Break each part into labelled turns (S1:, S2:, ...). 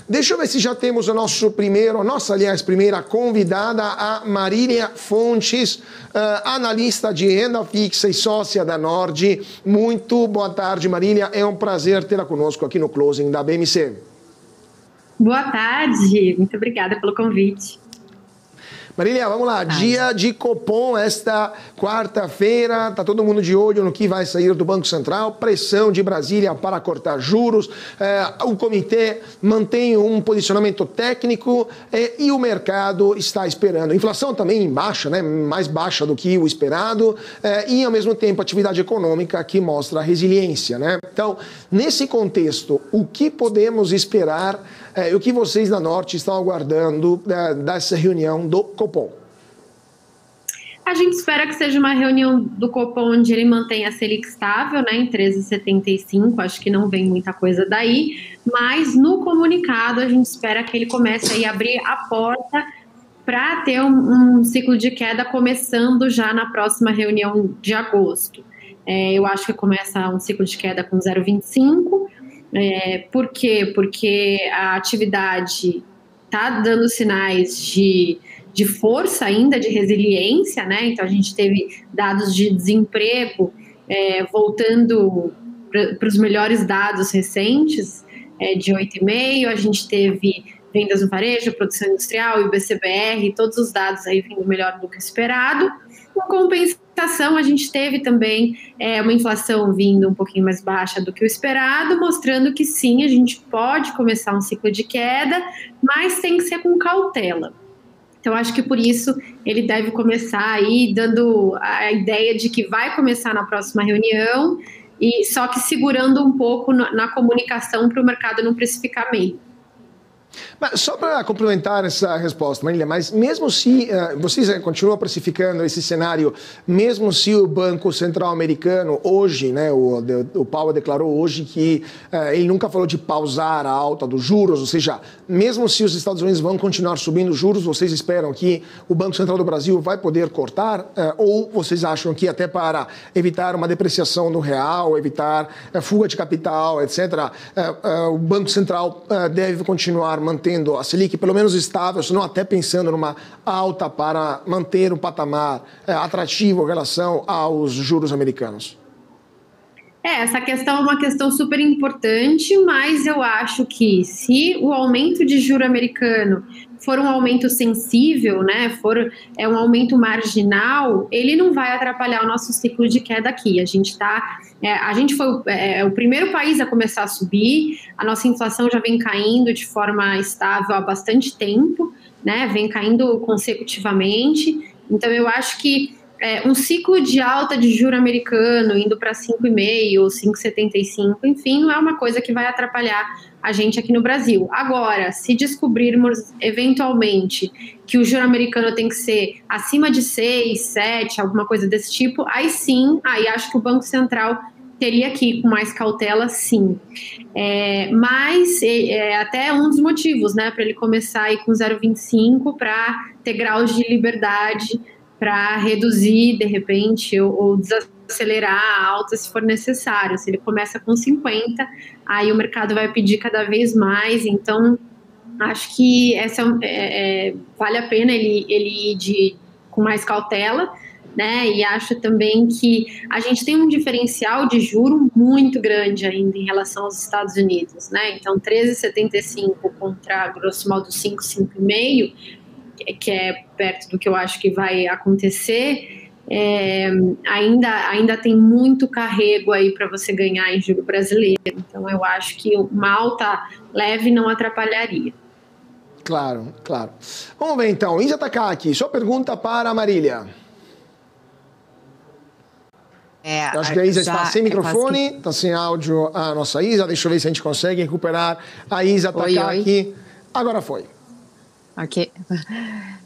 S1: Deixa eu ver se já temos a nossa primeira convidada, a Marília Fontes, analista de renda fixa e sócia da Nord. Muito boa tarde, Marília. É um prazer tê-la conosco aqui no Closing da BMC.
S2: Boa tarde, muito obrigada pelo convite.
S1: Marília, vamos lá, dia de Copom esta quarta-feira, está todo mundo de olho no que vai sair do Banco Central, pressão de Brasília para cortar juros, o comitê mantém um posicionamento técnico e o mercado está esperando. Inflação também baixa, né, mais baixa do que o esperado e ao mesmo tempo atividade econômica que mostra resiliência, né? Então, nesse contexto, o que podemos esperar, o que vocês da Norte estão aguardando dessa reunião do Copom?
S2: A gente espera que seja uma reunião do Copom onde ele mantenha a Selic estável, né, em 13,75, acho que não vem muita coisa daí, mas no comunicado a gente espera que ele comece a abrir a porta para ter um ciclo de queda começando já na próxima reunião de agosto. Eu acho que começa um ciclo de queda com 0,25. Por quê? Porque a atividade está dando sinais de força ainda, de resiliência, né? Então a gente teve dados de desemprego voltando para os melhores dados recentes, de 8,5%, a gente teve vendas no varejo, produção industrial, IBCBR, todos os dados aí vindo melhor do que esperado. Com compensação, a gente teve também uma inflação vindo um pouquinho mais baixa do que o esperado, mostrando que sim, a gente pode começar um ciclo de queda, mas tem que ser com cautela. Então, acho que por isso ele deve começar aí dando a ideia de que vai começar na próxima reunião, e só que segurando um pouco na comunicação para o mercado não precificar meio.
S1: Mas só para complementar essa resposta, Marília, mas mesmo se vocês continuam precificando esse cenário, mesmo se o Banco Central americano hoje, né, o Powell declarou hoje que ele nunca falou de pausar a alta dos juros, ou seja, mesmo se os Estados Unidos vão continuar subindo os juros, vocês esperam que o Banco Central do Brasil vai poder cortar? Ou vocês acham que até para evitar uma depreciação do real, evitar fuga de capital, etc., o Banco Central deve continuar mantendo a Selic pelo menos estável, senão até pensando numa alta para manter um patamar atrativo em relação aos juros americanos?
S2: Essa questão é uma questão super importante, mas eu acho que se o aumento de juro americano for um aumento sensível, né, for um aumento marginal, ele não vai atrapalhar o nosso ciclo de queda aqui. A gente foi o primeiro país a começar a subir, a nossa inflação já vem caindo de forma estável há bastante tempo, né, vem caindo consecutivamente. Então eu acho que um ciclo de alta de juro americano indo para 5,5 ou 5,75, enfim, não é uma coisa que vai atrapalhar a gente aqui no Brasil. Agora, se descobrirmos eventualmente que o juro americano tem que ser acima de 6, 7, alguma coisa desse tipo, aí sim, aí acho que o Banco Central teria que ir com mais cautela, sim. Mas até um dos motivos, né, para ele começar aí com 0,25 para ter graus de liberdade para reduzir, de repente, ou desacelerar a alta se for necessário. Se ele começa com 50, aí o mercado vai pedir cada vez mais. Então, acho que vale a pena ele ir com mais cautela, né? E acho também que a gente tem um diferencial de juro muito grande ainda em relação aos Estados Unidos, né? Então, 13,75 contra, grosso modo, 5, 5,5, que é perto do que eu acho que vai acontecer, ainda tem muito carrego aí para você ganhar em juro brasileiro. Então eu acho que uma alta leve não atrapalharia.
S1: Claro, claro. Vamos ver então, Isa Takaki, sua pergunta para a Marília. Eu acho que a Isa está sem microfone, está sem áudio a nossa Isa. Deixa eu ver se a gente consegue recuperar a Isa Takaki. Agora foi.
S3: Ok.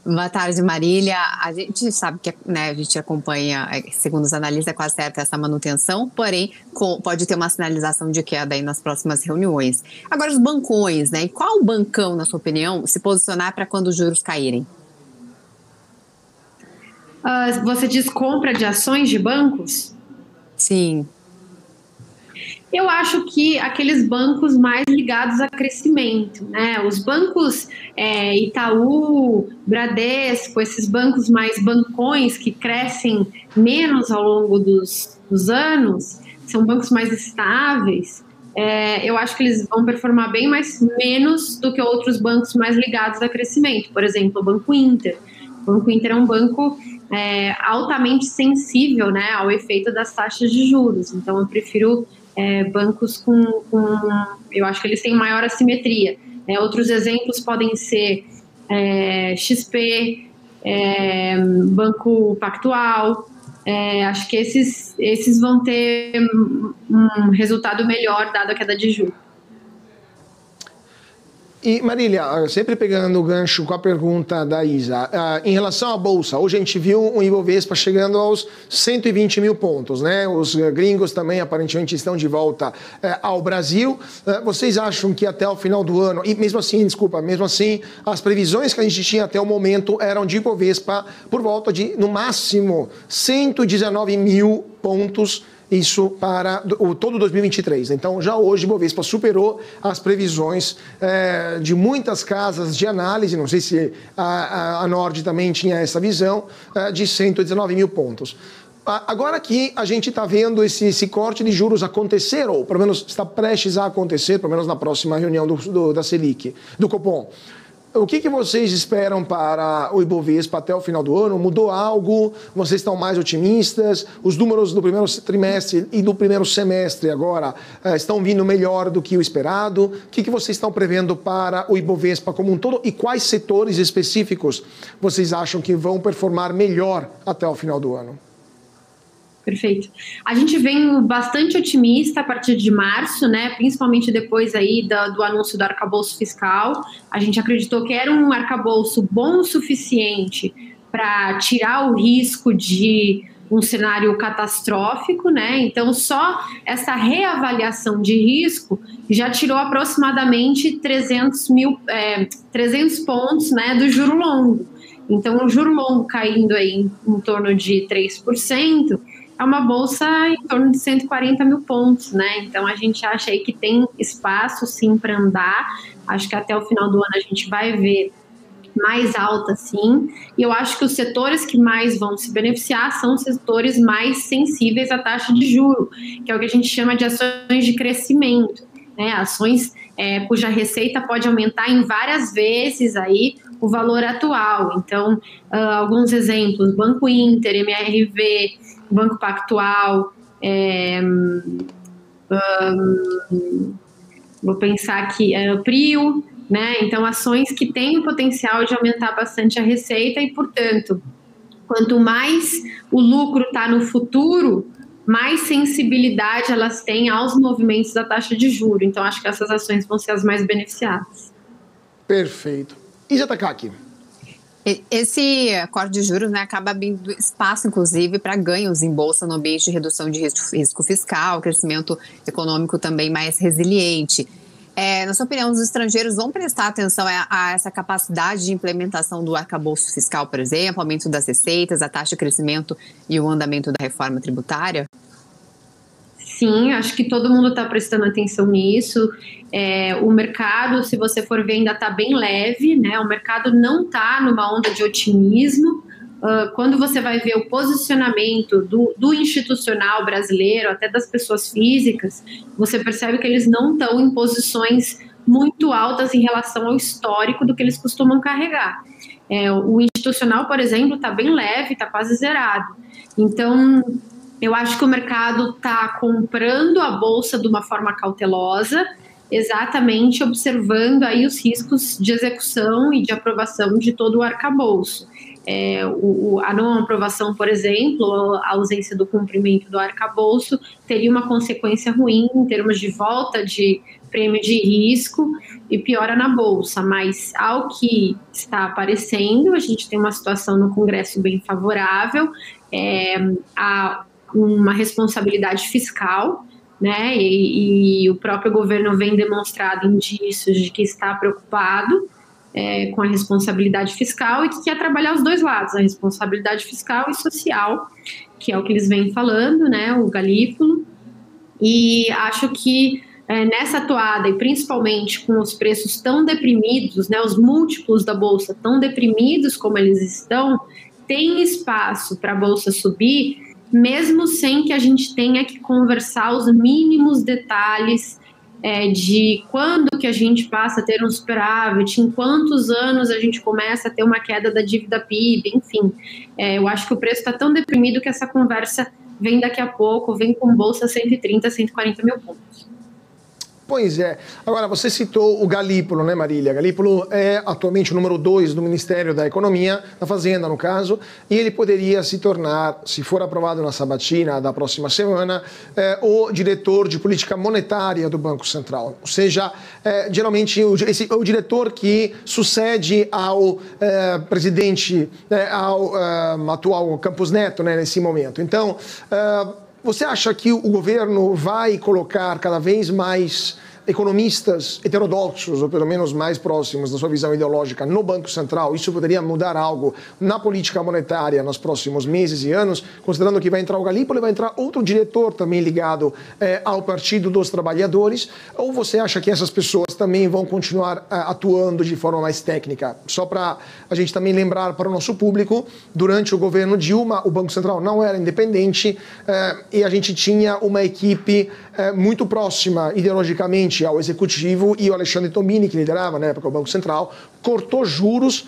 S3: Boa tarde, Marília. A gente sabe que, né, a gente acompanha, segundo os analistas, é quase certa essa manutenção, porém pode ter uma sinalização de queda aí nas próximas reuniões. Agora, os bancões, né? E qual bancão, na sua opinião, se posicionar para quando os juros caírem?
S2: Você diz compra de ações de bancos?
S3: Sim.
S2: Eu acho que aqueles bancos mais ligados a crescimento, né? Os bancos Itaú, Bradesco, esses bancos mais bancões que crescem menos ao longo dos anos, são bancos mais estáveis. Eu acho que eles vão performar bem, mas menos do que outros bancos mais ligados a crescimento. Por exemplo, o Banco Inter. O Banco Inter é um banco altamente sensível, né, ao efeito das taxas de juros. Então, eu prefiro bancos eu acho que eles têm maior assimetria. Outros exemplos podem ser XP, Banco Pactual. Acho que esses vão ter um resultado melhor dado a queda de juros.
S1: E, Marília, sempre pegando o gancho com a pergunta da Isa, em relação à Bolsa, hoje a gente viu um Ibovespa chegando aos 120 mil pontos, né? Os gringos também aparentemente estão de volta ao Brasil. Vocês acham que até o final do ano, e mesmo assim, as previsões que a gente tinha até o momento eram de Ibovespa por volta de, no máximo, 119 mil pontos, isso para todo 2023. Então, já hoje, o Bovespa superou as previsões de muitas casas de análise, não sei se a Nord também tinha essa visão, de 119 mil pontos. Agora que a gente está vendo esse corte de juros acontecer, ou pelo menos está prestes a acontecer, pelo menos na próxima reunião da Selic, do Copom, o que vocês esperam para o Ibovespa até o final do ano? Mudou algo? Vocês estão mais otimistas? Os números do primeiro trimestre e do primeiro semestre agora estão vindo melhor do que o esperado? O que vocês estão prevendo para o Ibovespa como um todo? E quais setores específicos vocês acham que vão performar melhor até o final do ano?
S2: Perfeito. A gente vem bastante otimista a partir de março, né? Principalmente depois aí do anúncio do arcabouço fiscal. A gente acreditou que era um arcabouço bom o suficiente para tirar o risco de um cenário catastrófico, né? Então, só essa reavaliação de risco já tirou aproximadamente 300 pontos, né, do juro longo. Então, o juro longo caindo aí em torno de 3%, é uma bolsa em torno de 140 mil pontos, né? Então, a gente acha aí que tem espaço, sim, para andar. Acho que até o final do ano a gente vai ver mais alta, sim. E eu acho que os setores que mais vão se beneficiar são os setores mais sensíveis à taxa de juro, que é o que a gente chama de ações de crescimento, né? Ações cuja receita pode aumentar em várias vezes aí o valor atual. Então, alguns exemplos: Banco Inter, MRV, Banco Pactual, vou pensar aqui, Prio, né? Então, ações que têm o potencial de aumentar bastante a receita e, portanto, quanto mais o lucro está no futuro, mais sensibilidade elas têm aos movimentos da taxa de juros. Então, acho que essas ações vão ser as mais beneficiadas.
S1: Perfeito. Isa Takaki.
S3: Esse corte de juros, né, acaba abrindo espaço, inclusive, para ganhos em bolsa no ambiente de redução de risco fiscal, crescimento econômico também mais resiliente. Na sua opinião, os estrangeiros vão prestar atenção a essa capacidade de implementação do arcabouço fiscal, por exemplo, aumento das receitas, a taxa de crescimento e o andamento da reforma tributária?
S2: Sim, acho que todo mundo está prestando atenção nisso. O mercado, se você for ver, ainda está bem leve, né? O mercado não está numa onda de otimismo. Quando você vai ver o posicionamento do institucional brasileiro, até das pessoas físicas, você percebe que eles não estão em posições muito altas em relação ao histórico do que eles costumam carregar. O institucional, por exemplo, está bem leve, está quase zerado. Então, eu acho que o mercado está comprando a bolsa de uma forma cautelosa, exatamente observando aí os riscos de execução e de aprovação de todo o arcabouço. A não aprovação, por exemplo, a ausência do cumprimento do arcabouço teria uma consequência ruim em termos de volta de prêmio de risco e piora na bolsa, mas ao que está aparecendo, a gente tem uma situação no Congresso bem favorável, há uma responsabilidade fiscal, né, e o próprio governo vem demonstrado indícios de que está preocupado com a responsabilidade fiscal e que quer trabalhar os dois lados, a responsabilidade fiscal e social, que é o que eles vêm falando, né, o Galípolo. E acho que nessa toada, e principalmente com os preços tão deprimidos, né, os múltiplos da Bolsa tão deprimidos como eles estão, tem espaço para a Bolsa subir, mesmo sem que a gente tenha que conversar os mínimos detalhes de quando que a gente passa a ter um superávit, em quantos anos a gente começa a ter uma queda da dívida PIB, enfim. Eu acho que o preço está tão deprimido que essa conversa vem daqui a pouco, vem com Bolsa 130, 140 mil pontos.
S1: Pois é. Agora, você citou o Galípolo, né, Marília? Galípolo é atualmente o número 2 do Ministério da Economia, da Fazenda, no caso, e ele poderia se tornar, se for aprovado na sabatina da próxima semana, o diretor de política monetária do Banco Central. Ou seja, geralmente o diretor que sucede ao presidente, ao atual Campos Neto, né, nesse momento. Então, você acha que o governo vai colocar cada vez mais economistas heterodoxos, ou pelo menos mais próximos da sua visão ideológica, no Banco Central? Isso poderia mudar algo na política monetária nos próximos meses e anos, considerando que vai entrar o Galípolo e vai entrar outro diretor também ligado ao Partido dos Trabalhadores? Ou você acha que essas pessoas também vão continuar atuando de forma mais técnica? Só para a gente também lembrar para o nosso público, durante o governo Dilma, o Banco Central não era independente e a gente tinha uma equipe muito próxima ideologicamente ao executivo, e o Alexandre Tombini, que liderava na época o Banco Central, cortou juros,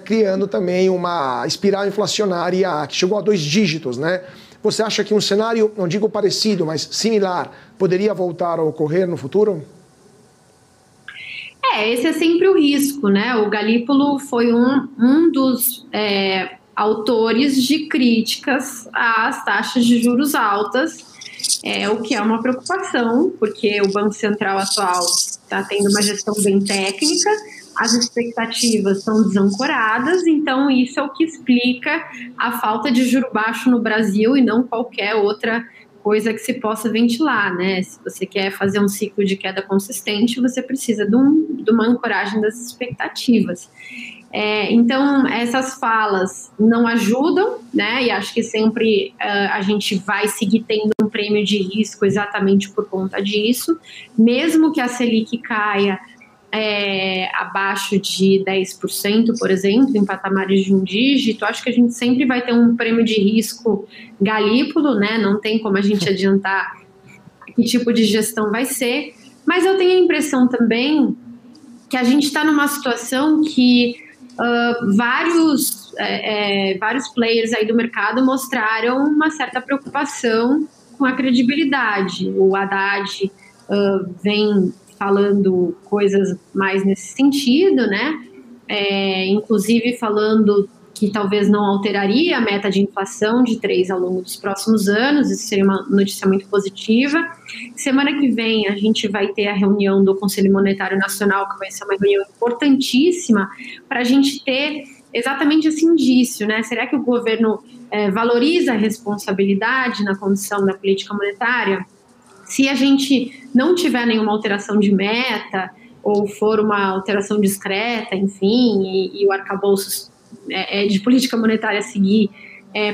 S1: criando também uma espiral inflacionária que chegou a 2 dígitos, né? Você acha que um cenário, não digo parecido, mas similar, poderia voltar a ocorrer no futuro?
S2: Esse é sempre o risco, né? O Galípolo foi um dos autores de críticas às taxas de juros altas, o que é uma preocupação, porque o Banco Central atual está tendo uma gestão bem técnica, as expectativas são desancoradas, então isso é o que explica a falta de juro baixo no Brasil e não qualquer outra coisa que se possa ventilar, né? Se você quer fazer um ciclo de queda consistente, você precisa de uma ancoragem das expectativas. Então, essas falas não ajudam, né? E acho que sempre a gente vai seguir tendo um prêmio de risco exatamente por conta disso. Mesmo que a Selic caia abaixo de 10%, por exemplo, em patamares de 1 dígito, acho que a gente sempre vai ter um prêmio de risco Galípolo, né? Não tem como a gente adiantar que tipo de gestão vai ser. Mas eu tenho a impressão também que a gente está numa situação que vários players aí do mercado mostraram uma certa preocupação com a credibilidade. O Haddad vem falando coisas mais nesse sentido, né? Inclusive falando que talvez não alteraria a meta de inflação de 3% ao longo dos próximos anos. Isso seria uma notícia muito positiva. Semana que vem a gente vai ter a reunião do Conselho Monetário Nacional, que vai ser uma reunião importantíssima para a gente ter exatamente esse indício, né? Será que o governo valoriza a responsabilidade na condução da política monetária? Se a gente não tiver nenhuma alteração de meta, ou for uma alteração discreta, enfim, e o arcabouço de política monetária seguir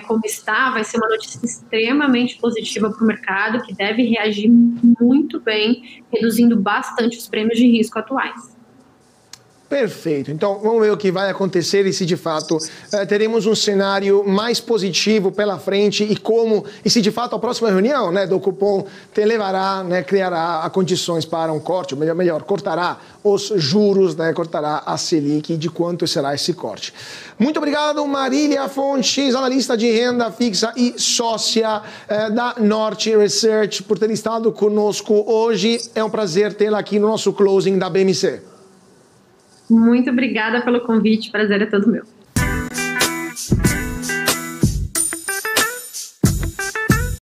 S2: como está, vai ser uma notícia extremamente positiva para o mercado, que deve reagir muito bem, reduzindo bastante os prêmios de risco atuais.
S1: Perfeito. Então, vamos ver o que vai acontecer e se de fato teremos um cenário mais positivo pela frente e se de fato a próxima reunião, né, do cupom levará, né, criará condições para um corte, ou melhor, cortará os juros, né, cortará a Selic e de quanto será esse corte. Muito obrigado, Marília Fontes, analista de renda fixa e sócia da Norte Research, por ter estado conosco hoje. É um prazer tê-la aqui no nosso closing da BMC.
S2: Muito obrigada pelo convite, prazer é todo meu.